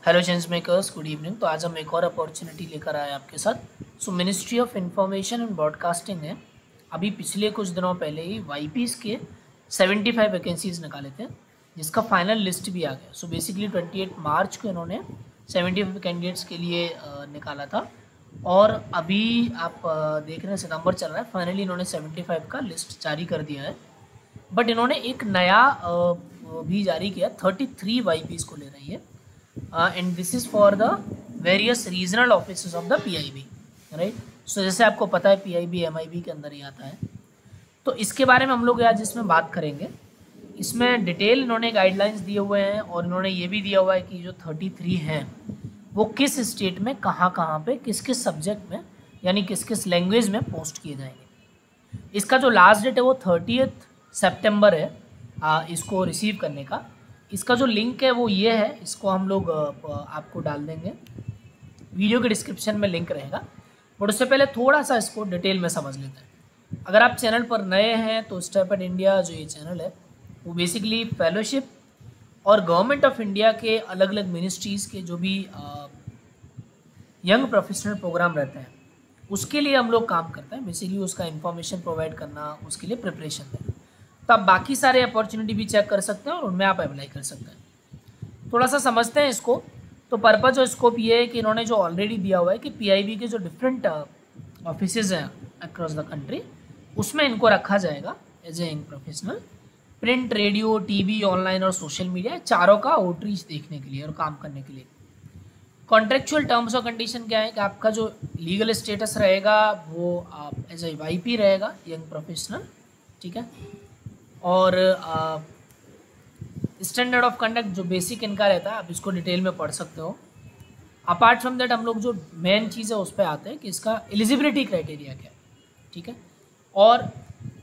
Hello change makers, good evening. तो आज हम एक और अपॉर्चुनिटी लेकर आए आपके साथ। Ministry of information and broadcasting ने अभी पिछले कुछ दिनों पहले ही वाईपीज़ के 75 वैकेंसीज़ निकाले थे, जिसका फाइनल लिस्ट भी आ गया। बेसिकली 28 मार्च को इन्होंने 75 कैंडिडेट्स के लिए निकाला था और अभी आप देख रहे हैं सितंबर चल रहा है। फाइनली इन्होंने 75 का लिस्ट जारी कर दिया है। बट इन्होंने एक नया भी जारी किया, 33 वाईपीज़ को ले रही है। And this is for the various regional office of the PIB, right. So जैसे आपको पता है पीआईबी एमआईबी के अंदर ही आता है। तो इसके बारे में हम लोग आज इसमें बात करेंगे। इसमें डिटेल इन्होंने गाइडलाइंस दिए हुए हैं और इन्होंने ये भी दिया हुआ है कि जो 33 हैं वो किस स्टेट में कहाँ पे किस किस सब्जेक्ट में यानी किस किस लैंग्वेज में पोस्ट किए जाएंगे। इसका जो लास्ट डेट है वो 30 सितंबर है इसको रिसीव करने का। इसका जो लिंक है वो ये है, इसको हम लोग आपको डाल देंगे, वीडियो के डिस्क्रिप्शन में लिंक रहेगा। बट उससे पहले थोड़ा सा इसको डिटेल में समझ लेते हैं। अगर आप चैनल पर नए हैं तो स्टेपएड इंडिया जो ये चैनल है वो बेसिकली फेलोशिप और गवर्नमेंट ऑफ इंडिया के अलग अलग मिनिस्ट्रीज़ के जो भी यंग प्रोफेशनल प्रोग्राम रहते हैं उसके लिए हम लोग काम करते हैं। बेसिकली उसका इन्फॉर्मेशन प्रोवाइड करना, उसके लिए प्रिपरेशन देना। तो आप बाकी सारे अपॉर्चुनिटी भी चेक कर सकते हैं और उनमें आप अप्लाई कर सकते हैं। थोड़ा सा समझते हैं इसको। तो पर्पज़ और स्कोप ये है कि इन्होंने जो ऑलरेडी दिया हुआ है कि पीआईबी के जो डिफरेंट ऑफिसेज हैं अक्रॉस द कंट्री उसमें इनको रखा जाएगा as a young professional. Print, radio, TV, online और सोशल मीडिया चारों का आउटरीच देखने के लिए और काम करने के लिए। कॉन्ट्रेक्चुअल टर्म्स और कंडीशन क्या है कि आपका जो लीगल स्टेटस रहेगा वो आप एज ए वाईपी रहेगा, यंग प्रोफेशनल, ठीक है। और स्टैंडर्ड ऑफ कंडक्ट जो बेसिक इनका रहता है आप इसको डिटेल में पढ़ सकते हो। अपार्ट फ्रॉम दैट हम लोग जो मेन चीज़ है उस पर आते हैं कि इसका एलिजिबिलिटी क्राइटेरिया क्या है, ठीक है, और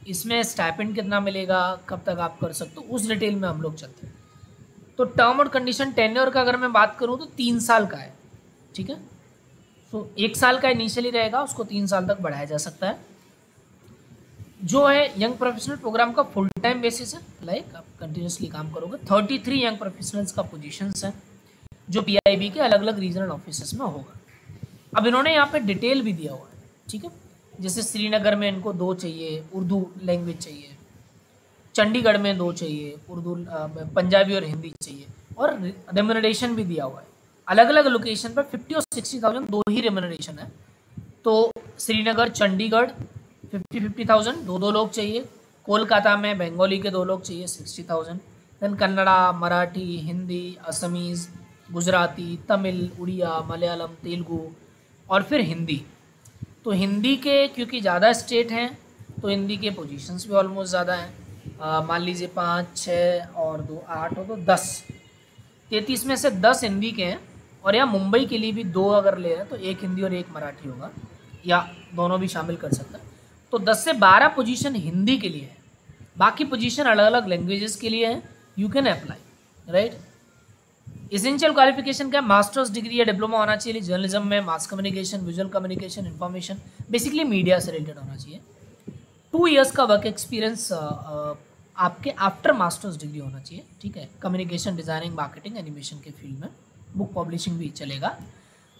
इसमें स्टाइपेंड कितना मिलेगा, कब तक आप कर सकते हो, उस डिटेल में हम लोग चलते हैं। तो टर्म और कंडीशन टेन्योर का अगर मैं बात करूँ तो 3 साल का है, ठीक है। 1 साल का इनिशियली रहेगा, उसको 3 साल तक बढ़ाया जा सकता है। जो है यंग प्रोफेशनल प्रोग्राम का फुल टाइम बेसिस है, लाइक आप कंटिन्यूसली काम करोगे। 33 यंग प्रोफेशनल्स का पोजीशंस है जो पीआईबी के अलग अलग रीजनल ऑफिसेस में होगा। अब इन्होंने यहाँ पे डिटेल भी दिया हुआ है, ठीक है। जैसे श्रीनगर में इनको 2 चाहिए, उर्दू लैंग्वेज चाहिए। चंडीगढ़ में 2 चाहिए, उर्दू, पंजाबी और हिंदी चाहिए। और रेम्यूनरेशन भी दिया हुआ है अलग अलग लोकेशन पर 50 और 60,000 दो ही रेम्यूनरेशन है। तो श्रीनगर, चंडीगढ़ 50,000 दो लोग चाहिए। कोलकाता में बंगाली के 2 लोग चाहिए, 60,000। देन कन्नड़ा, मराठी, हिंदी, असमीज़, गुजराती, तमिल, उड़िया, मलयालम, तेलुगु और फिर हिंदी। तो हिंदी के क्योंकि ज़्यादा स्टेट हैं तो हिंदी के पोजीशंस भी ऑलमोस्ट ज़्यादा हैं। मान लीजिए 5, 6 और 2 8 हो तो 10, 33 में से 10 हिंदी के हैं। और या मुंबई के लिए भी 2 अगर ले रहे हैं तो 1 हिंदी और 1 मराठी होगा, या दोनों भी शामिल कर सकते हैं। तो 10 से 12 पोजीशन हिंदी के लिए है, बाकी पोजीशन अलग अलग लैंग्वेजेस के लिए है। You can apply, right. Essential qualification क्या है? मास्टर्स डिग्री या डिप्लोमा होना चाहिए जर्नलिज्म में, mass communication, visual communication, information, basically media से रिलेटेड होना चाहिए। 2 इयर्स का वर्क एक्सपीरियंस आपके आफ्टर मास्टर्स डिग्री होना चाहिए, ठीक है। कम्युनिकेशन, डिजाइनिंग, मार्केटिंग, एनिमेशन के फील्ड में, बुक पब्लिशिंग भी चलेगा।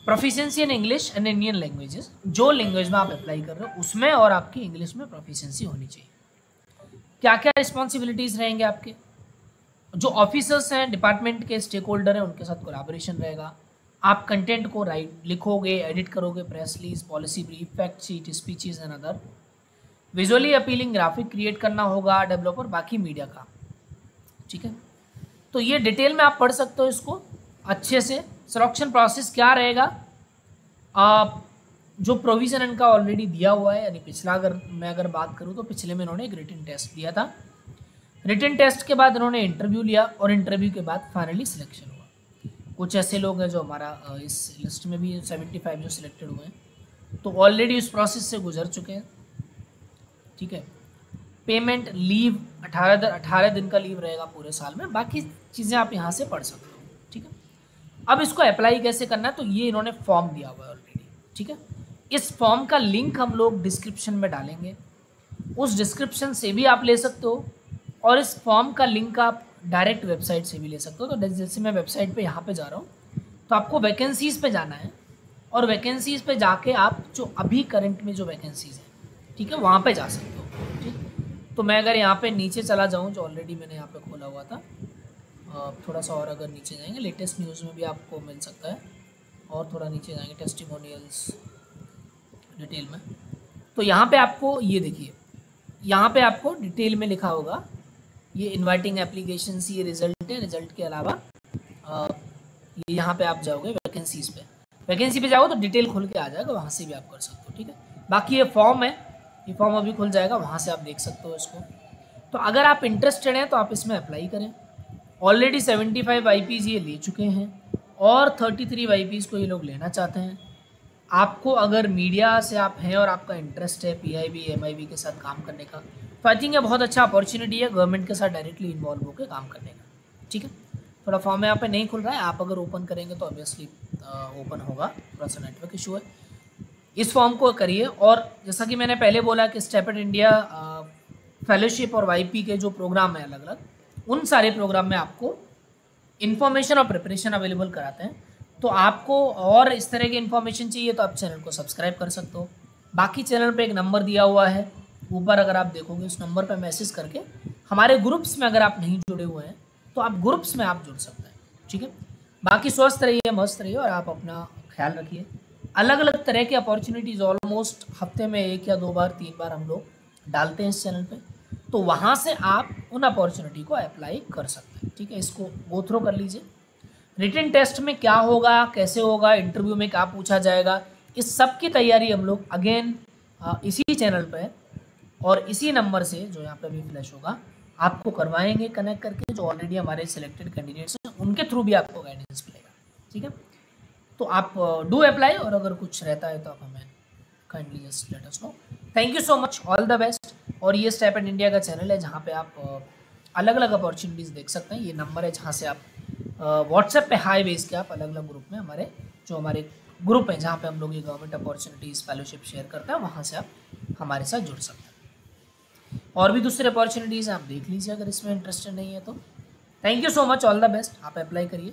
Proficiency in English and Indian languages, जो लैंग्वेज में आप अप्लाई कर रहे हो उसमें और आपकी इंग्लिश में प्रोफिशिएंसी होनी चाहिए। क्या क्या रिस्पॉन्सिबिलिटीज़ रहेंगे आपके? जो ऑफिसर्स हैं, डिपार्टमेंट के स्टेक होल्डर हैं, उनके साथ कोलैबोरेशन रहेगा। आप कंटेंट को लिखोगे, एडिट करोगे, press release, policy brief, fact sheet, speeches and other. Visually appealing graphic create करना होगा, डेवलपर, बाकी मीडिया का, ठीक है। तो ये डिटेल में आप पढ़ सकते हो इसको अच्छे से। सिलेक्शन प्रोसेस क्या रहेगा? जो प्रोविज़न इनका ऑलरेडी दिया हुआ है, यानी पिछला अगर बात करूँ तो पिछले में इन्होंने एक रिटन टेस्ट दिया था। रिटन टेस्ट के बाद इन्होंने इंटरव्यू लिया और इंटरव्यू के बाद फाइनली सिलेक्शन हुआ। कुछ ऐसे लोग हैं जो हमारा इस लिस्ट में भी 75 जो सिलेक्टेड हुए हैं, तो ऑलरेडी उस प्रोसेस से गुजर चुके हैं, ठीक है। पेमेंट, लीव 18 दिन का लीव रहेगा पूरे साल में। बाकी चीज़ें आप यहाँ से पढ़ सकते हो, ठीक है। अब इसको अप्लाई कैसे करना है, तो ये इन्होंने फॉर्म दिया हुआ है ऑलरेडी, ठीक है। इस फॉर्म का लिंक हम लोग डिस्क्रिप्शन में डालेंगे, उस डिस्क्रिप्शन से भी आप ले सकते हो और इस फॉर्म का लिंक आप डायरेक्ट वेबसाइट से भी ले सकते हो। तो जैसे मैं वेबसाइट पे यहाँ पे जा रहा हूँ तो आपको वैकेंसीज़ पे जाना है और वैकेंसीज़ पे जाके आप जो अभी करंट में जो वैकेंसीज़ हैं, ठीक है, वहाँ पे जा सकते हो। ठीक, तो मैं अगर यहाँ पे नीचे चला जाऊँ, जो ऑलरेडी मैंने यहाँ पे खोला हुआ था, थोड़ा सा और अगर नीचे जाएंगे, लेटेस्ट न्यूज़ में भी आपको मिल सकता है, और थोड़ा नीचे जाएंगे टेस्टिमोनियल्स डिटेल में, तो यहाँ पे आपको ये देखिए, यहाँ पे आपको डिटेल में लिखा होगा ये इनवाइटिंग एप्लीकेशन, ये रिजल्ट है, रिजल्ट के अलावा ये यहाँ पे आप जाओगे वैकेंसीज पे, वैकेंसी पे जाओ तो डिटेल खुल के आ जाएगा, वहाँ से भी आप कर सकते हो। ठीक है, बाकी ये फॉर्म है, ये फॉर्म अभी खुल जाएगा, वहाँ से आप देख सकते हो इसको। तो अगर आप इंटरेस्टेड हैं तो आप इसमें अप्लाई करें। ऑलरेडी 75 IPs ये ले चुके हैं और 33 IPs को ये लोग लेना चाहते हैं। आपको अगर मीडिया से आप हैं और आपका इंटरेस्ट है PIB MIB के साथ काम करने का, तो आई थिंक ये बहुत अच्छा अपॉर्चुनिटी है गवर्नमेंट के साथ डायरेक्टली इन्वॉल्व होकर काम करने का। ठीक है, थोड़ा फॉर्म यहाँ पे नहीं खुल रहा है, आप अगर ओपन करेंगे तो ऑब्वियसली ओपन होगा, थोड़ा सा नेटवर्क इशू है। इस फॉर्म को करिए, और जैसा कि मैंने पहले बोला कि स्टेपड इंडिया फेलोशिप और YP के जो प्रोग्राम है अलग अलग, उन सारे प्रोग्राम में आपको इन्फॉर्मेशन और प्रिपरेशन अवेलेबल कराते हैं। तो आपको और इस तरह की इन्फॉर्मेशन चाहिए तो आप चैनल को सब्सक्राइब कर सकते हो। बाकी चैनल पे एक नंबर दिया हुआ है ऊपर, अगर आप देखोगे उस नंबर पे मैसेज करके हमारे ग्रुप्स में अगर आप नहीं जुड़े हुए हैं तो आप ग्रुप्स में आप जुड़ सकते हैं। ठीक है, बाकी स्वस्थ रहिए, मस्त रहिए, और आप अपना ख्याल रखिए। अलग अलग तरह की अपॉर्चुनिटीज़ ऑलमोस्ट हफ्ते में 1 या 2 बार 3 बार हम लोग डालते हैं इस चैनल पे, तो वहाँ से आप उन अपॉर्चुनिटी को अप्लाई कर सकते हैं। ठीक है, इसको गो थ्रू कर लीजिए। रिटन टेस्ट में क्या होगा, कैसे होगा, इंटरव्यू में क्या पूछा जाएगा, इस सब की तैयारी हम लोग अगेन इसी चैनल पे और इसी नंबर से जो यहाँ पे भी फ्लैश होगा आपको करवाएंगे कनेक्ट करके। जो ऑलरेडी हमारे सिलेक्टेड कैंडिडेट्स हैं उनके थ्रू भी आपको गाइडेंस मिलेगा। ठीक है, तो आप डू अप्लाई, और अगर कुछ रहता है तो आप हमें kindly just let us know. Thank you so much, all the best. और ये स्टेपड इंडिया का चैनल है जहाँ पे आप अलग अलग अपॉर्चुनिटीज़ देख सकते हैं। ये नंबर है जहाँ से आप व्हाट्सएप पे हाई बेस के आप अलग अलग ग्रुप में, हमारे ग्रुप हैं जहाँ पे हम लोग ये गवर्नमेंट अपॉर्चुनिटीज़ फेलोशिप शेयर करते हैं, वहाँ से आप हमारे साथ जुड़ सकते हैं। और भी दूसरे अपॉर्चुनिटीज़ आप देख लीजिए अगर इसमें इंटरेस्टेड नहीं है तो। Thank you so much, all the best, आप अप्लाई करिए।